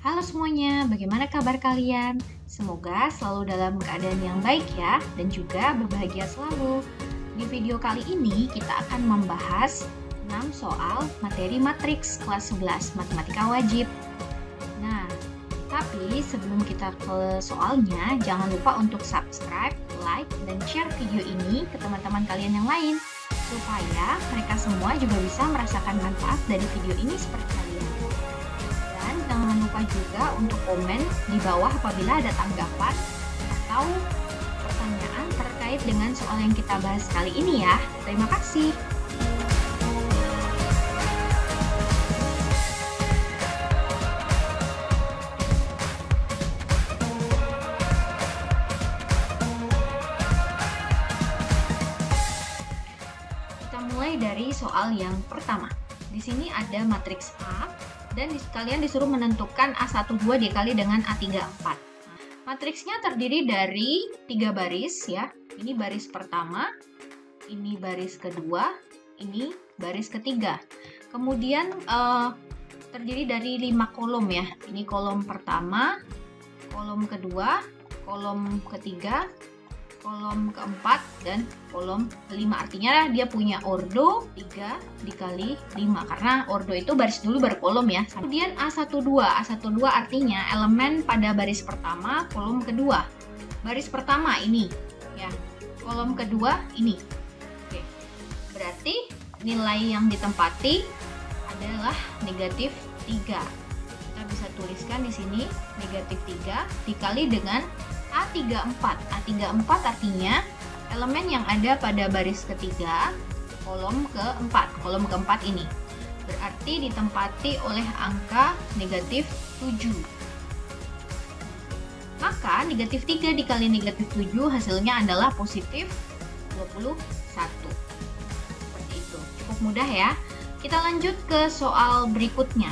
Halo semuanya, bagaimana kabar kalian? Semoga selalu dalam keadaan yang baik ya, dan juga berbahagia selalu. Di video kali ini kita akan membahas 6 soal materi matriks kelas 11 matematika wajib. Nah, tapi sebelum kita ke soalnya, jangan lupa untuk subscribe, like, dan share video ini ke teman-teman kalian yang lain, supaya mereka semua juga bisa merasakan manfaat dari video ini seperti kalian. Dan jangan lupa juga untuk komen di bawah apabila ada tanggapan atau pertanyaan terkait dengan soal yang kita bahas kali ini ya. Terima kasih. Kita mulai dari soal yang pertama. Di sini ada matriks A dan kalian disuruh menentukan A12 dikali dengan A34. Matriksnya terdiri dari 3 baris ya. Ini baris pertama, ini baris kedua, ini baris ketiga. Kemudian terdiri dari 5 kolom ya. Ini kolom pertama, kolom kedua, kolom ketiga, kolom keempat, dan kolom kelima. Artinya dia punya ordo 3 dikali 5 karena ordo itu baris dulu baru kolom ya. Kemudian A12 artinya elemen pada baris pertama, kolom kedua. Baris pertama ini ya, kolom kedua ini. Oke. Berarti nilai yang ditempati adalah negatif 3. Kita bisa tuliskan di sini negatif 3 dikali dengan A34. A34 artinya elemen yang ada pada baris ketiga, kolom keempat. Kolom keempat ini berarti ditempati oleh angka negatif 7. Maka negatif 3 dikali negatif 7 hasilnya adalah positif 21. Seperti itu. Cukup mudah ya. Kita lanjut ke soal berikutnya.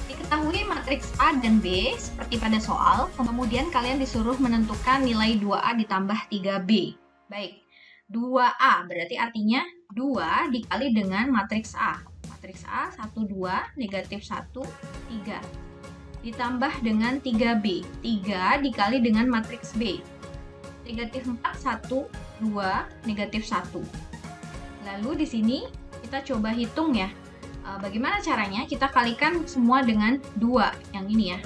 Diketahui matriks A dan B seperti pada soal, kemudian kalian disuruh menentukan nilai 2A ditambah 3B. Baik, 2A berarti artinya 2 dikali dengan matriks A. Matriks A 1, 2, negatif 1, 3. Ditambah dengan 3B. 3 dikali dengan matriks B. Negatif 4, 1, 2, negatif 1. Lalu di sini kita coba hitung ya. Bagaimana caranya? Kita kalikan semua dengan 2 yang ini ya.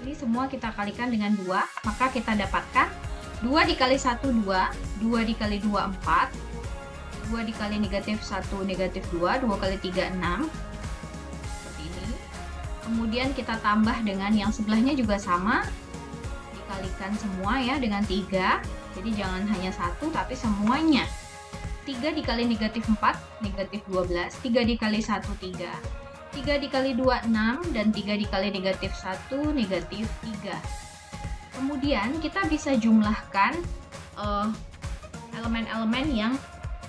Ini semua kita kalikan dengan 2, maka kita dapatkan 2 dikali 1, 2, 2 dikali 2, 4, 2 dikali negatif 1, negatif 2, 2 kali 3, 6. Seperti ini. Kemudian kita tambah dengan yang sebelahnya juga sama. Dikalikan semua ya dengan 3. Jadi jangan hanya 1, tapi semuanya. 3 dikali negatif 4, negatif 12, 3 dikali 1, 3, 3 dikali 2, 6, dan 3 dikali negatif 1, negatif 3. Kemudian kita bisa jumlahkan elemen-elemen yang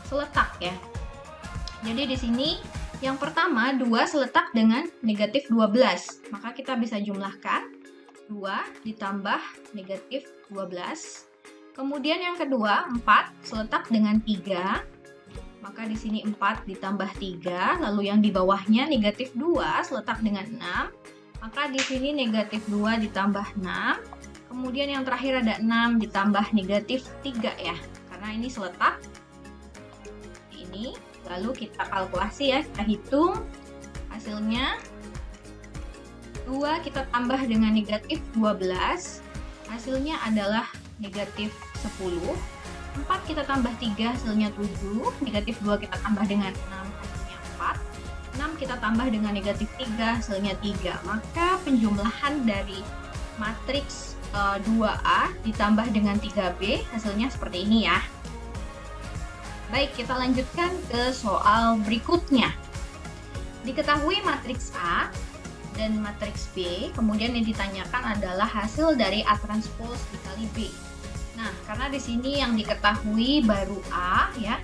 seletak ya. Jadi di sini yang pertama 2 seletak dengan negatif 12, maka kita bisa jumlahkan 2 ditambah negatif 12. Kemudian yang kedua, 4 seletak dengan 3. Maka di sini 4 ditambah 3. Lalu yang di bawahnya negatif 2 seletak dengan 6. Maka di sini negatif 2 ditambah 6. Kemudian yang terakhir ada 6 ditambah negatif 3 ya. Karena ini seletak. Ini. Lalu kita kalkulasi ya. Kita hitung hasilnya. 2 kita tambah dengan negatif 12. Hasilnya adalah negatif 10. 4 kita tambah 3 hasilnya 7. Negatif 2 kita tambah dengan 6 hasilnya 4. 6 kita tambah dengan negatif 3 hasilnya 3. Maka penjumlahan dari matriks 2A ditambah dengan 3B hasilnya seperti ini ya. Baik, kita lanjutkan ke soal berikutnya. Diketahui matriks A dan matriks B, kemudian yang ditanyakan adalah hasil dari A transpose dikali B. Nah, karena di sini yang diketahui baru A ya,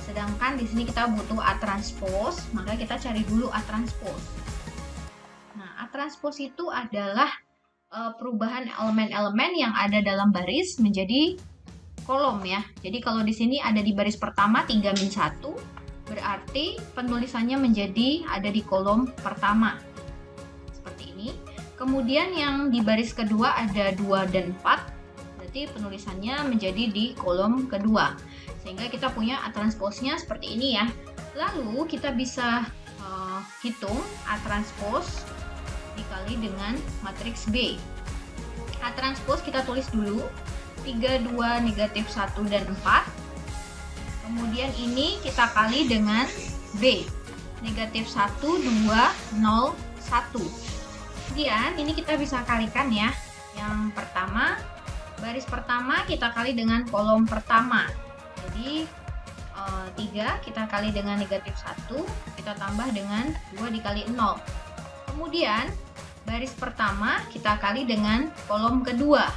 sedangkan di sini kita butuh A transpose, maka kita cari dulu A transpose. Nah, A transpose itu adalah perubahan elemen-elemen yang ada dalam baris menjadi kolom ya. Jadi kalau di sini ada di baris pertama 3-1, berarti penulisannya menjadi ada di kolom pertama. Seperti ini. Kemudian yang di baris kedua ada 2 dan 4, berarti penulisannya menjadi di kolom kedua. Sehingga kita punya A transposnya seperti ini ya. Lalu kita bisa hitung A transpos dikali dengan matriks B. A transpos kita tulis dulu, 3, 2, negatif 1, dan 4. Kemudian ini kita kali dengan B, negatif 1, 2, 0, 1. Kemudian ini kita bisa kalikan ya. Yang pertama, baris pertama kita kali dengan kolom pertama. Jadi 3 kita kali dengan negatif 1, kita tambah dengan 2 dikali 0. Kemudian baris pertama kita kali dengan kolom kedua.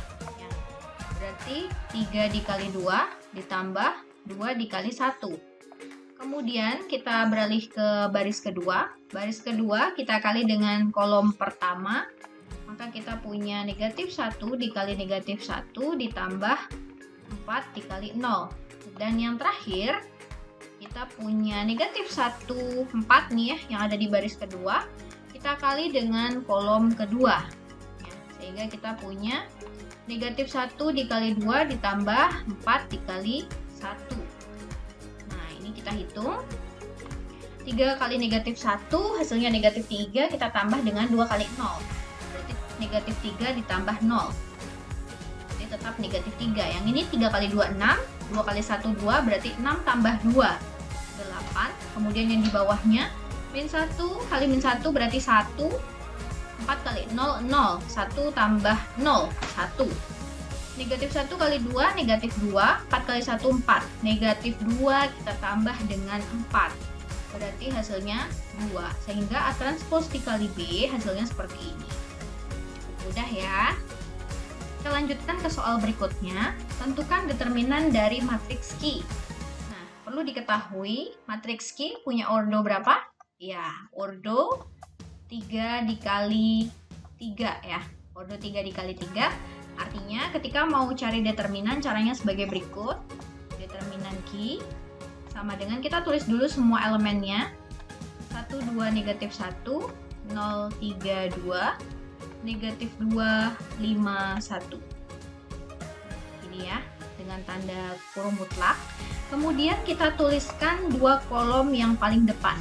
Berarti 3 dikali 2 ditambah 2 dikali 1. Kemudian kita beralih ke baris kedua. Baris kedua kita kali dengan kolom pertama. Maka kita punya negatif 1 dikali negatif 1 ditambah 4 dikali 0. Dan yang terakhir kita punya negatif 1, 4 nih ya, yang ada di baris kedua. Kita kali dengan kolom kedua ya, sehingga kita punya negatif 1 dikali 2 ditambah 4 dikali 1. Nah ini kita hitung, 3 kali negatif 1 hasilnya negatif 3, kita tambah dengan 2 kali 0, berarti negatif 3 ditambah 0, jadi tetap negatif 3. Yang ini 3 kali 2 6, 2 kali 1 2, berarti 6 tambah 2 8. Kemudian yang di bawahnya min 1 kali min 1 berarti 1, 4 kali 0 0, 1 tambah 0 1. Negatif 1 kali 2 negatif 2, 4 kali 1 4, negatif 2 kita tambah dengan 4, berarti hasilnya 2. Sehingga A transpos dikali B hasilnya seperti ini. Mudah ya. Kita lanjutkan ke soal berikutnya. Tentukan determinan dari matriks Q. Nah, perlu diketahui matriks Q punya ordo berapa? Ya, ordo 3 dikali 3 ya. Ordo 3 dikali 3. Artinya ketika mau cari determinan, caranya sebagai berikut. Determinan Q sama dengan kita tulis dulu semua elemennya. 1, 2, negatif 1, 0, 3, 2. Negatif 2, 5, 1. Ini ya, dengan tanda kurung mutlak. Kemudian kita tuliskan dua kolom yang paling depan.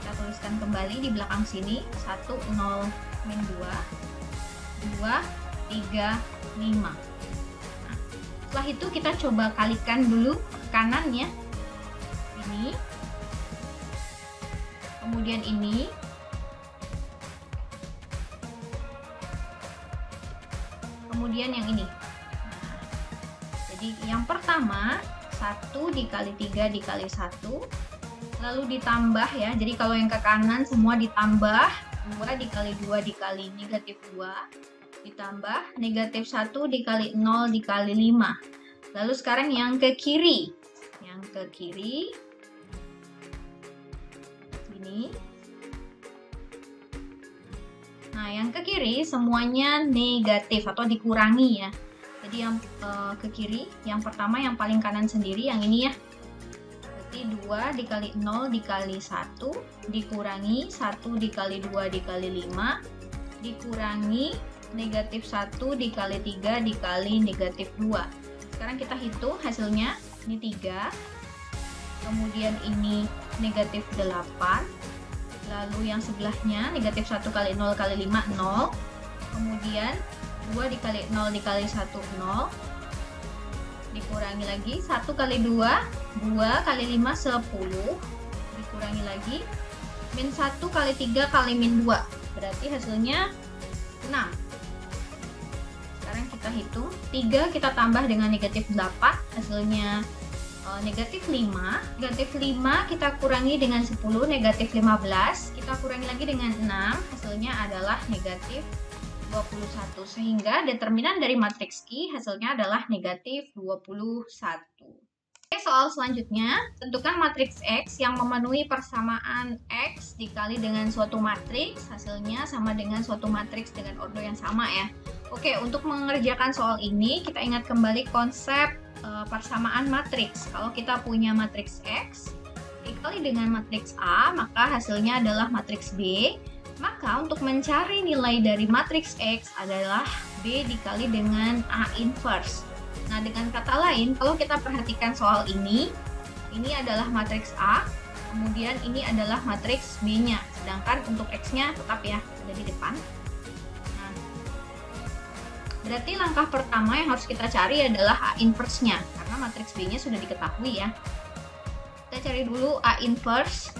Kita tuliskan kembali di belakang sini. 1, 0, min 2, 2, 3, 5. Nah, setelah itu kita coba kalikan dulu ke kanan ya. Ini. Kemudian ini. Kemudian yang ini. Nah, jadi yang pertama 1 dikali 3 dikali 1, lalu ditambah ya. Jadi kalau yang ke kanan semua ditambah 2 dikali 2 dikali negatif 2, ditambah negatif 1 dikali 0 dikali 5. Lalu sekarang yang ke kiri. Yang ke kiri ini. Nah, yang ke kiri semuanya negatif atau dikurangi ya. Jadi yang ke kiri, yang pertama yang paling kanan sendiri, yang ini ya. Berarti 2 dikali 0 dikali 1, dikurangi 1 dikali 2 dikali 5, dikurangi negatif 1 dikali 3 dikali negatif 2. Sekarang kita hitung hasilnya, ini 3, kemudian ini negatif 8, lalu yang sebelahnya negatif 1 kali 0 kali 5, 0. Kemudian 2 dikali 0 dikali 1, 0. Dikurangi lagi 1 kali 2, 2 kali 5, 10. Dikurangi lagi min 1 kali 3 kali min 2. Berarti hasilnya 6. Sekarang kita hitung, 3 kita tambah dengan negatif 8, hasilnya negatif 5. Negatif 5 kita kurangi dengan 10, negatif 15. Kita kurangi lagi dengan 6, hasilnya adalah negatif 21. Sehingga determinan dari matriks Q hasilnya adalah negatif 21. Oke, soal selanjutnya, tentukan matriks X yang memenuhi persamaan X dikali dengan suatu matriks, hasilnya sama dengan suatu matriks dengan ordo yang sama ya. Oke, untuk mengerjakan soal ini, kita ingat kembali konsep persamaan matriks. Kalau kita punya matriks X dikali dengan matriks A, maka hasilnya adalah matriks B. Maka untuk mencari nilai dari matriks X adalah B dikali dengan A inverse. Nah, dengan kata lain, kalau kita perhatikan soal ini adalah matriks A, kemudian ini adalah matriks B-nya. Sedangkan untuk X-nya tetap ya, ada di depan. Nah, berarti langkah pertama yang harus kita cari adalah A inverse-nya, karena matriks B-nya sudah diketahui ya. Kita cari dulu A inverse.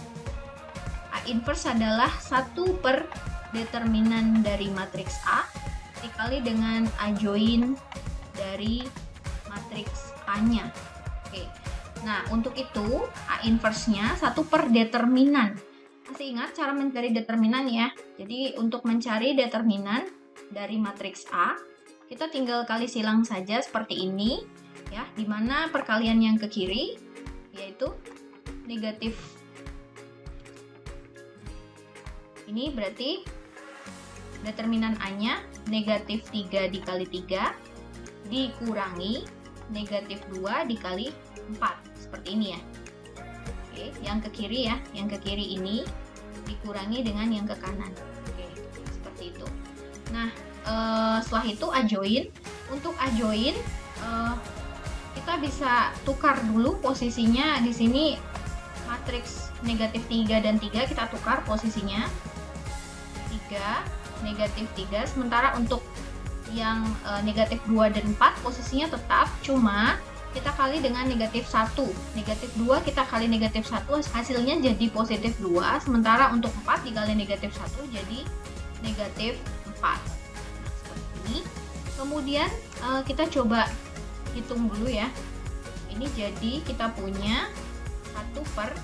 A inverse adalah 1 per determinan dari matriks A dikali dengan A join dari matriks A-nya. Oke. Nah, untuk itu A inverse-nya 1 per determinan. Masih ingat cara mencari determinan ya? Jadi untuk mencari determinan dari matriks A, kita tinggal kali silang saja seperti ini ya, dimana perkalian yang ke kiri yaitu negatif. Ini berarti determinan A-nya negatif 3 dikali 3 dikurangi negatif 2 dikali 4. Seperti ini ya. Oke, yang ke kiri ya. Yang ke kiri ini dikurangi dengan yang ke kanan. Oke, seperti itu. Nah, setelah itu A join. Untuk A join, kita bisa tukar dulu posisinya. Di sini matriks negatif 3 dan 3 kita tukar posisinya. 3, negatif 3, sementara untuk yang negatif 2 dan 4 posisinya tetap, cuma kita kali dengan negatif 1. Negatif 2 kita kali negatif 1, hasilnya jadi positif 2, sementara untuk 4 dikali negatif 1 jadi negatif 4. Nah, seperti ini. Kemudian kita coba hitung dulu ya. Ini jadi kita punya 1 per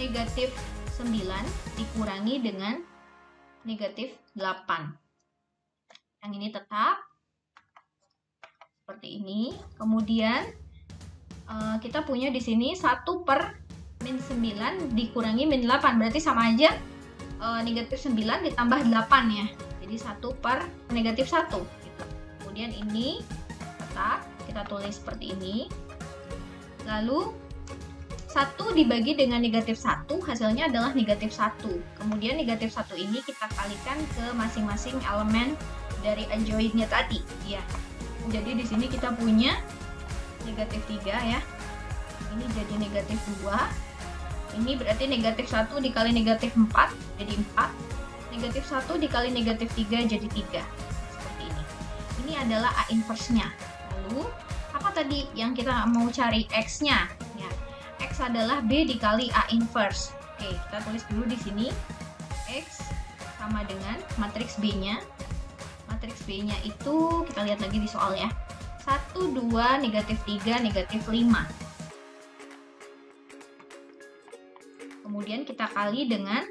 negatif 9 dikurangi dengan negatif 8. Yang ini tetap seperti ini. Kemudian kita punya di sini 1 per min 9 dikurangi min 8. Berarti sama aja negatif 9 ditambah 8 ya. Jadi 1 per negatif 1 gitu. Kemudian ini tetap kita tulis seperti ini. Lalu 1 dibagi dengan negatif 1 hasilnya adalah negatif 1. Kemudian negatif 1 ini kita kalikan ke masing-masing elemen dari adjoinnya tadi ya. Jadi di sini kita punya negatif 3 ya. Ini jadi negatif 2. Ini berarti negatif 1 dikali negatif 4 jadi 4. Negatif 1 dikali negatif 3 jadi 3. Seperti ini. Ini adalah A inverse-nya. Lalu apa tadi yang kita mau cari X-nya? Ya. X adalah B dikali A inverse. Oke, kita tulis dulu di sini. X sama dengan matriks B-nya. Matriks B-nya itu kita lihat lagi di soal ya. 1, 2, negatif 3, negatif 5. Kemudian kita kali dengan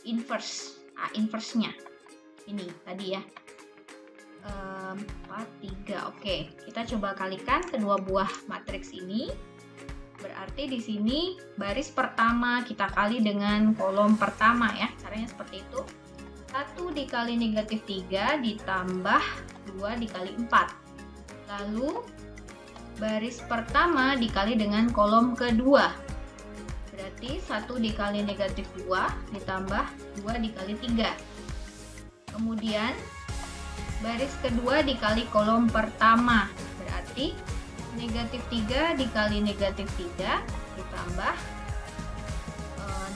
inverse, A inverse-nya. Ini tadi ya. 4, 3. Oke, kita coba kalikan kedua buah matriks ini. Berarti di sini baris pertama kita kali dengan kolom pertama ya. Caranya seperti itu. 1 dikali negatif 3 ditambah 2 dikali 4. Lalu baris pertama dikali dengan kolom kedua. Berarti 1 dikali negatif 2 ditambah 2 dikali 3. Kemudian baris kedua dikali kolom pertama. Berarti negatif 3 dikali negatif 3 ditambah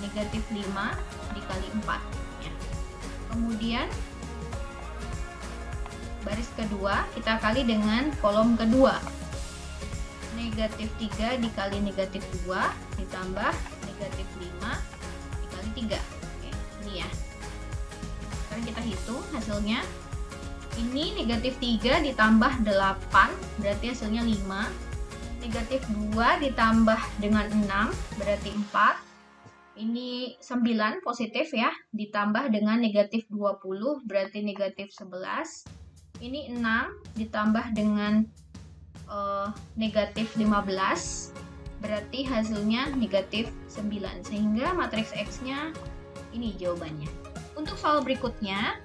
negatif 5 dikali 4 ya. Kemudian baris kedua kita kali dengan kolom kedua. Negatif 3 dikali negatif 2 ditambah negatif 5 dikali 3. Oke, ini ya. Sekarang kita hitung hasilnya. Ini negatif 3 ditambah 8, berarti hasilnya 5. Negatif 2 ditambah dengan 6, berarti 4. Ini 9 positif ya, ditambah dengan negatif 20, berarti negatif 11. Ini 6 ditambah dengan negatif 15, berarti hasilnya negatif 9. Sehingga matriks X-nya ini jawabannya. Untuk soal berikutnya,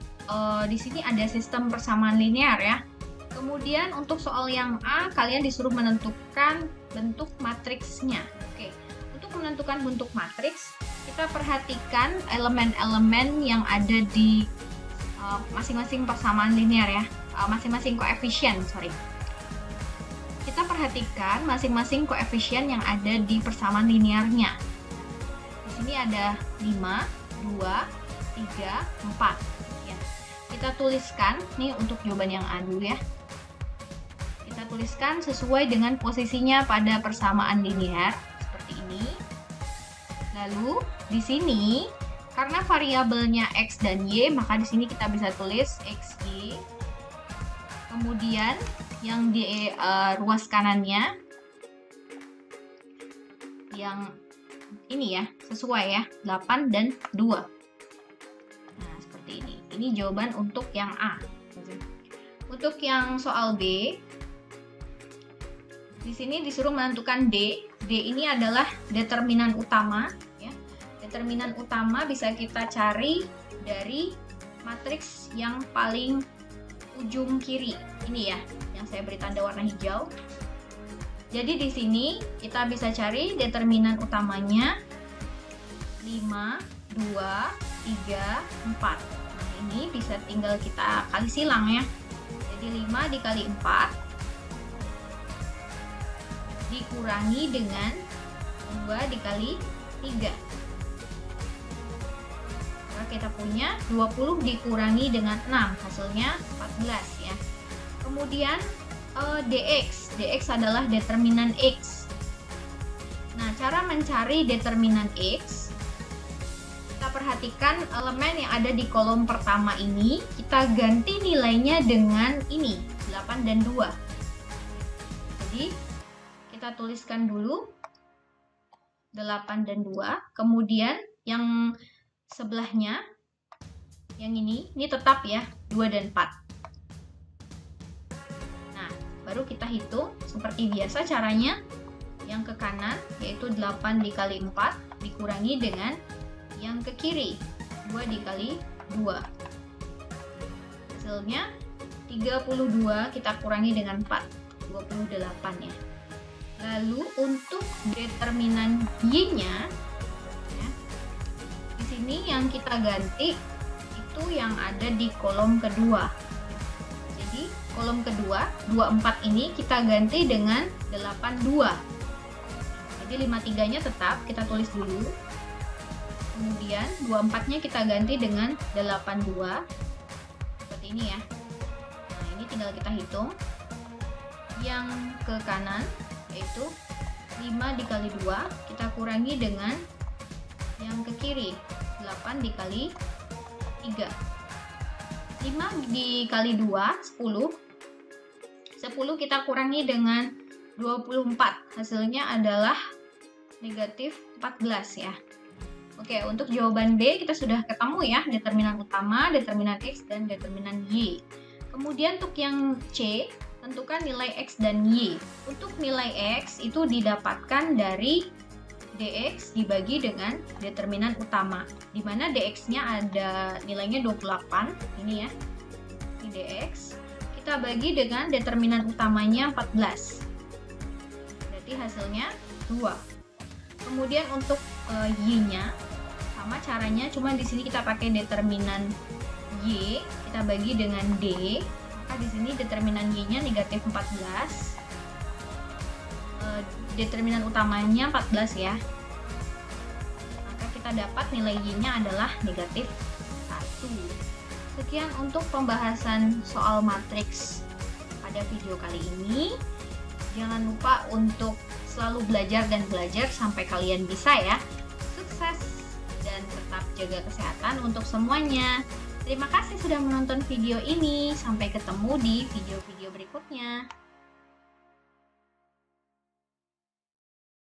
di sini ada sistem persamaan linear ya. Kemudian untuk soal yang A, kalian disuruh menentukan bentuk matriksnya. Oke, untuk menentukan bentuk matriks, kita perhatikan elemen-elemen yang ada di masing-masing persamaan linear ya, masing-masing koefisien, sorry. Kita perhatikan masing-masing koefisien yang ada di persamaan linearnya. Di sini ada 5, 2, 3, 4. Ya. Kita tuliskan, nih untuk jawaban yang A dulu ya. Kita tuliskan sesuai dengan posisinya pada persamaan linear, seperti ini. Lalu, di sini, karena variabelnya X dan Y, maka di sini kita bisa tulis XY. Kemudian, yang di ruas kanannya yang ini ya, sesuai ya, 8 dan 2. Nah, seperti ini. Ini jawaban untuk yang A. Untuk yang soal B, di sini disuruh menentukan D. D ini adalah determinan utama ya. Determinan utama bisa kita cari dari matriks yang paling ujung kiri. Ini ya, yang saya beri tanda warna hijau. Jadi di sini kita bisa cari determinan utamanya 5, 2, 3, 4. Nah, ini bisa tinggal kita kali silang ya. Jadi 5 dikali 4 dikurangi dengan 2 dikali 3. Maka kita punya 20 dikurangi dengan 6, hasilnya 14 ya. Kemudian dx. Dx adalah determinan X. Nah, cara mencari determinan X, kita perhatikan elemen yang ada di kolom pertama ini, kita ganti nilainya dengan ini, 8 dan 2. Jadi, kita tuliskan dulu 8 dan 2, kemudian yang sebelahnya, yang ini tetap ya, 2 dan 4. Baru kita hitung seperti biasa caranya. Yang ke kanan yaitu 8 dikali 4 dikurangi dengan yang ke kiri 2 dikali 2. Hasilnya 32 kita kurangi dengan 4, 28 ya. Lalu untuk determinan Y-nya ya, di sini yang kita ganti itu yang ada di kolom kedua. Kolom kedua, 24 ini kita ganti dengan 82. Jadi 53-nya tetap kita tulis dulu. Kemudian 24-nya kita ganti dengan 82. Seperti ini ya. Nah, ini tinggal kita hitung. Yang ke kanan yaitu 5 dikali 2 kita kurangi dengan yang ke kiri 8 dikali 3. 5 dikali 2, 10. 10 kita kurangi dengan 24. Hasilnya adalah negatif 14 ya. Oke, untuk jawaban B kita sudah ketemu ya. Determinan utama, determinan X, dan determinan Y. Kemudian untuk yang C, tentukan nilai X dan Y. Untuk nilai X itu didapatkan dari dx dibagi dengan determinan utama, di mana dx-nya ada nilainya 28, ini ya, ini dx, kita bagi dengan determinan utamanya 14, berarti hasilnya 2. Kemudian untuk y-nya sama caranya, cuma di sini kita pakai determinan y, kita bagi dengan d, maka di sini determinan y-nya negatif 14. Determinan utamanya 14 ya, maka kita dapat nilai y-nya adalah negatif 1. Sekian untuk pembahasan soal matriks pada video kali ini. Jangan lupa untuk selalu belajar dan belajar sampai kalian bisa ya. Sukses dan tetap jaga kesehatan untuk semuanya. Terima kasih sudah menonton video ini. Sampai ketemu di video-video berikutnya.